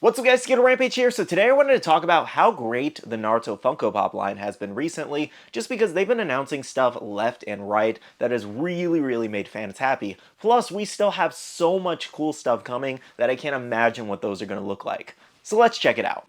What's up guys, SkittleRampage here. So today I wanted to talk about how great the Naruto Funko Pop line has been recently, just because they've been announcing stuff left and right that has really made fans happy. Plus, we still have so much cool stuff coming that I can't imagine what those are going to look like. So let's check it out.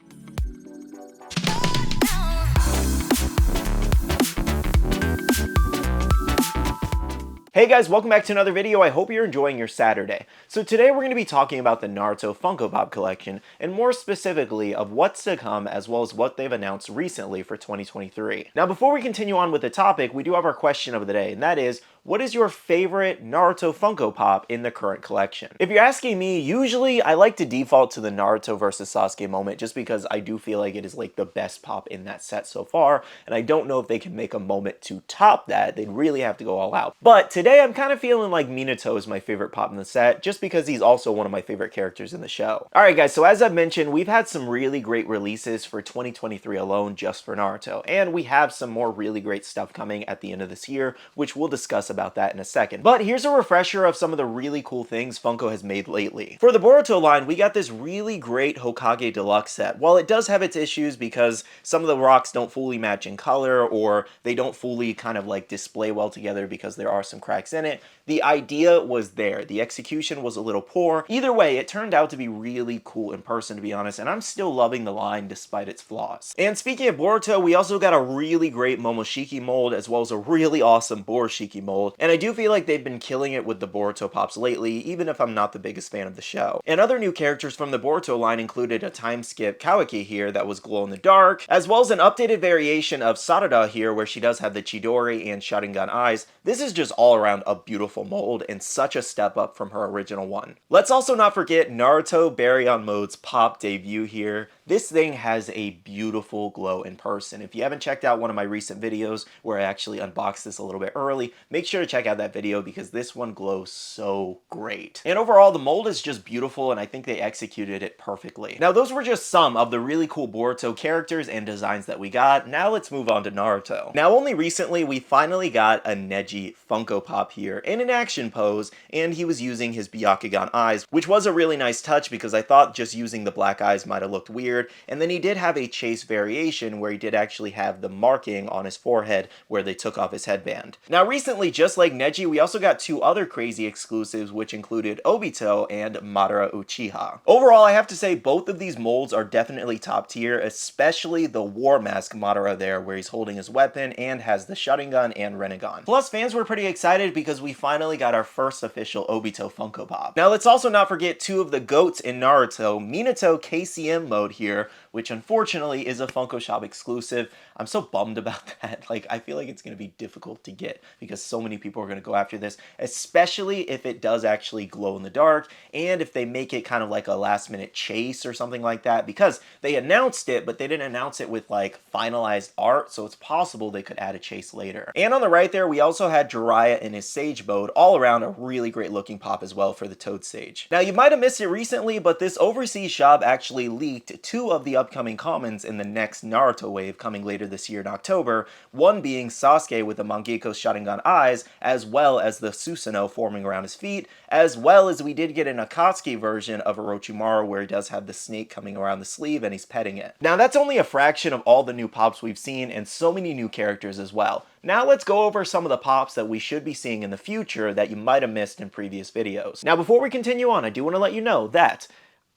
Hey guys, welcome back to another video. I hope you're enjoying your Saturday. So today we're going to be talking about the Naruto Funko Pop collection, and more specifically of what's to come as well as what they've announced recently for 2023. Now before we continue on with the topic, we do have our question of the day, and that is, what is your favorite Naruto Funko Pop in the current collection? If you're asking me, usually I like to default to the Naruto versus Sasuke moment just because I do feel like it is like the best pop in that set so far, and I don't know if they can make a moment to top that. They'd really have to go all out. But today I'm kind of feeling like Minato is my favorite pop in the set just because he's also one of my favorite characters in the show. Alright guys, so as I've mentioned, we've had some really great releases for 2023 alone just for Naruto, and we have some more really great stuff coming at the end of this year, which we'll discuss about that in a second. But here's a refresher of some of the really cool things Funko has made lately. For the Boruto line, we got this really great Hokage Deluxe set. While it does have its issues because some of the rocks don't fully match in color, or they don't fully kind of like display well together because there are some cracks in it, the idea was there. The execution was a little poor. Either way, it turned out to be really cool in person, to be honest, and I'm still loving the line despite its flaws. And speaking of Boruto, we also got a really great Momoshiki mold as well as a really awesome Borushiki mold, and I do feel like they've been killing it with the Boruto pops lately, even if I'm not the biggest fan of the show. And other new characters from the Boruto line included a time skip Kawaki here that was glow in the dark, as well as an updated variation of Sarada here where she does have the Chidori and Sharingan eyes. This is just all around a beautiful mold and such a step up from her original one. Let's also not forget Naruto Baryon Mode's pop debut here. This thing has a beautiful glow in person. If you haven't checked out one of my recent videos where I actually unboxed this a little bit early, make sure to check out that video because this one glows so great. And overall, the mold is just beautiful and I think they executed it perfectly. Now, those were just some of the really cool Boruto characters and designs that we got. Now let's move on to Naruto. Now, only recently we finally got a Neji Funko Pop here in an action pose, and he was using his Byakugan eyes, which was a really nice touch because I thought just using the black eyes might have looked weird. And then he did have a chase variation where he did actually have the marking on his forehead where they took off his headband. Now recently, just like Neji, we also got two other crazy exclusives which included Obito and Madara Uchiha. Overall, I have to say both of these molds are definitely top tier, especially the War Mask Madara there where he's holding his weapon and has the Sharingan and Rinnegan. Plus, fans were pretty excited because we finally got our first official Obito Funko Pop. Now let's also not forget two of the GOATs in Naruto, Minato KCM mode here, which unfortunately is a Funko Shop exclusive. I'm so bummed about that. Like, I feel like it's going to be difficult to get because so many people are going to go after this, especially if it does actually glow in the dark and if they make it kind of like a last minute chase or something like that, because they announced it, but they didn't announce it with like finalized art, so it's possible they could add a chase later. And on the right there, we also had Jiraiya in his Sage mode, all around a really great looking pop as well for the Toad Sage. Now, you might have missed it recently, but this overseas shop actually leaked two of the upcoming commons in the next Naruto wave coming later this year in October, one being Sasuke with the Mangekyo Sharingan eyes, as well as the Susanoo forming around his feet, as well as we did get an Akatsuki version of Orochimaru where he does have the snake coming around the sleeve and he's petting it. Now that's only a fraction of all the new pops we've seen and so many new characters as well. Now let's go over some of the pops that we should be seeing in the future that you might have missed in previous videos. Now before we continue on, I do want to let you know that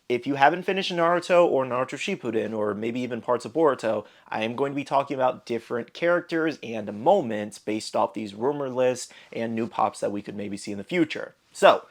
if you haven't finished Naruto or Naruto Shippuden, or maybe even parts of Boruto, I am going to be talking about different characters and moments based off these rumor lists and new pops that we could maybe see in the future. So,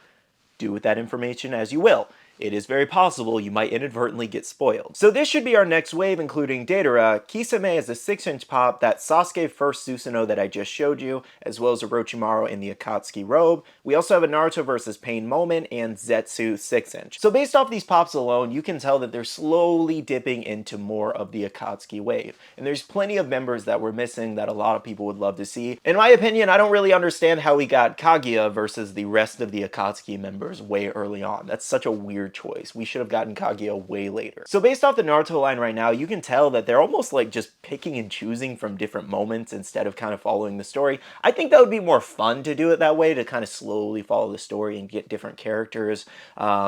do with that information as you will. It is very possible you might inadvertently get spoiled. So this should be our next wave, including Deidara. Kisame is a 6-inch pop, that Sasuke first Susanoo that I just showed you, as well as Orochimaru in the Akatsuki robe. We also have a Naruto vs. Pain moment and Zetsu 6-inch. So based off these pops alone, you can tell that they're slowly dipping into more of the Akatsuki wave. And there's plenty of members that we're missing that a lot of people would love to see. In my opinion, I don't really understand how we got Kaguya versus the rest of the Akatsuki members way early on. That's such a weird weird choice. We should have gotten Kaguya way later. So based off the Naruto line right now, you can tell that they're almost like just picking and choosing from different moments instead of kind of following the story. I think that would be more fun to do it that way, to kind of slowly follow the story and get different characters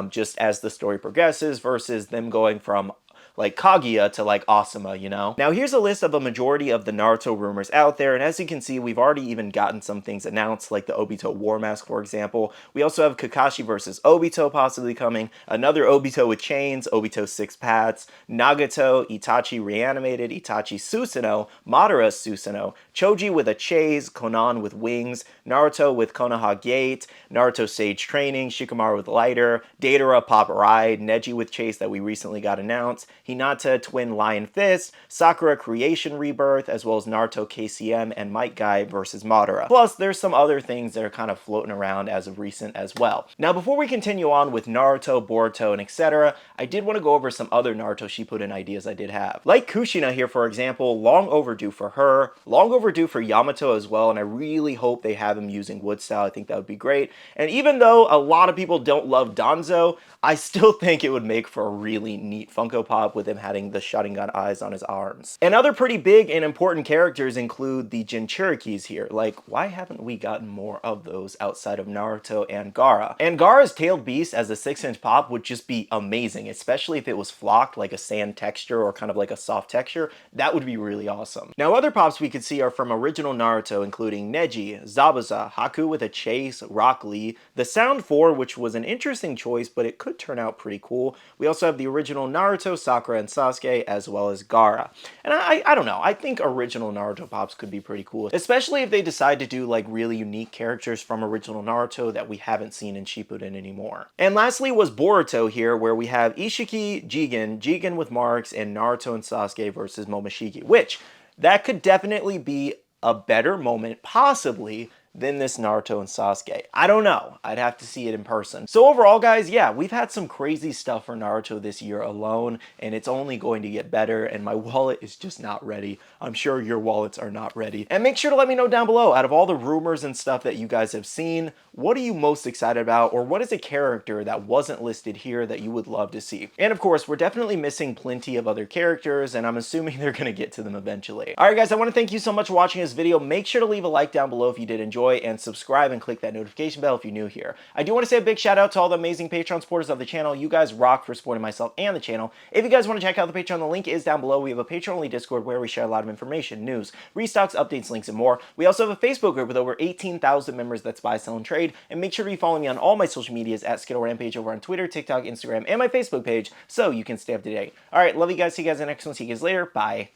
just as the story progresses, versus them going from like Kaguya to like Asuma, you know? Now here's a list of a majority of the Naruto rumors out there, and as you can see, we've already even gotten some things announced, like the Obito War Mask, for example. We also have Kakashi versus Obito possibly coming, another Obito with chains, Obito 6 paths, Nagato, Itachi reanimated, Itachi Susanoo, Madara Susanoo, Choji with a chase, Konan with wings, Naruto with Konoha Gate, Naruto Sage Training, Shikamaru with lighter, Deidara Pop Ride, Neji with chase that we recently got announced, Hinata Twin Lion Fist, Sakura Creation Rebirth, as well as Naruto KCM and Might Guy versus Madara. Plus, there's some other things that are kind of floating around as of recent as well. Now, before we continue on with Naruto, Boruto, and etc., I did want to go over some other Naruto Shippuden ideas I did have. Like Kushina here, for example, long overdue for her, long overdue for Yamato as well, and I really hope they have him using wood style. I think that would be great. And even though a lot of people don't love Danzo, I still think it would make for a really neat Funko Pop with him having the Sharingan eyes on his arms. And other pretty big and important characters include the Jinchurikis here. Like, why haven't we gotten more of those outside of Naruto and Gaara? And Gaara's tailed beast as a 6-inch pop would just be amazing, especially if it was flocked like a sand texture or kind of like a soft texture. That would be really awesome. Now, other pops we could see are from original Naruto, including Neji, Zabuza, Haku with a chase, Rock Lee, the Sound 4, which was an interesting choice, but it could turn out pretty cool. We also have the original Naruto, Sakura, and Sasuke, as well as Gaara. And I don't know, I think original Naruto pops could be pretty cool, especially if they decide to do like really unique characters from original Naruto that we haven't seen in Shippuden anymore. And lastly was Boruto here, where we have Ishiki, Jigen with marks, and Naruto and Sasuke versus Momoshiki, which that could definitely be a better moment, possibly, than this Naruto and Sasuke. I don't know. I'd have to see it in person. So overall, guys, yeah, we've had some crazy stuff for Naruto this year alone, and it's only going to get better, and my wallet is just not ready. I'm sure your wallets are not ready. And make sure to let me know down below, out of all the rumors and stuff that you guys have seen, what are you most excited about, or what is a character that wasn't listed here that you would love to see? And of course, we're definitely missing plenty of other characters, and I'm assuming they're gonna get to them eventually. Alright guys, I want to thank you so much for watching this video. Make sure to leave a like down below if you did enjoy, and subscribe and click that notification bell if you're new here. I do want to say a big shout out to all the amazing Patreon supporters of the channel. You guys rock for supporting myself and the channel. If you guys want to check out the Patreon, the link is down below. We have a Patreon-only Discord where we share a lot of information, news, restocks, updates, links, and more. We also have a Facebook group with over 18,000 members that's buy, sell, and trade. And make sure to be following me on all my social medias at SkittleRampage over on Twitter, TikTok, Instagram, and my Facebook page so you can stay up to date. Alright, love you guys. See you guys in the next one. See you guys later. Bye.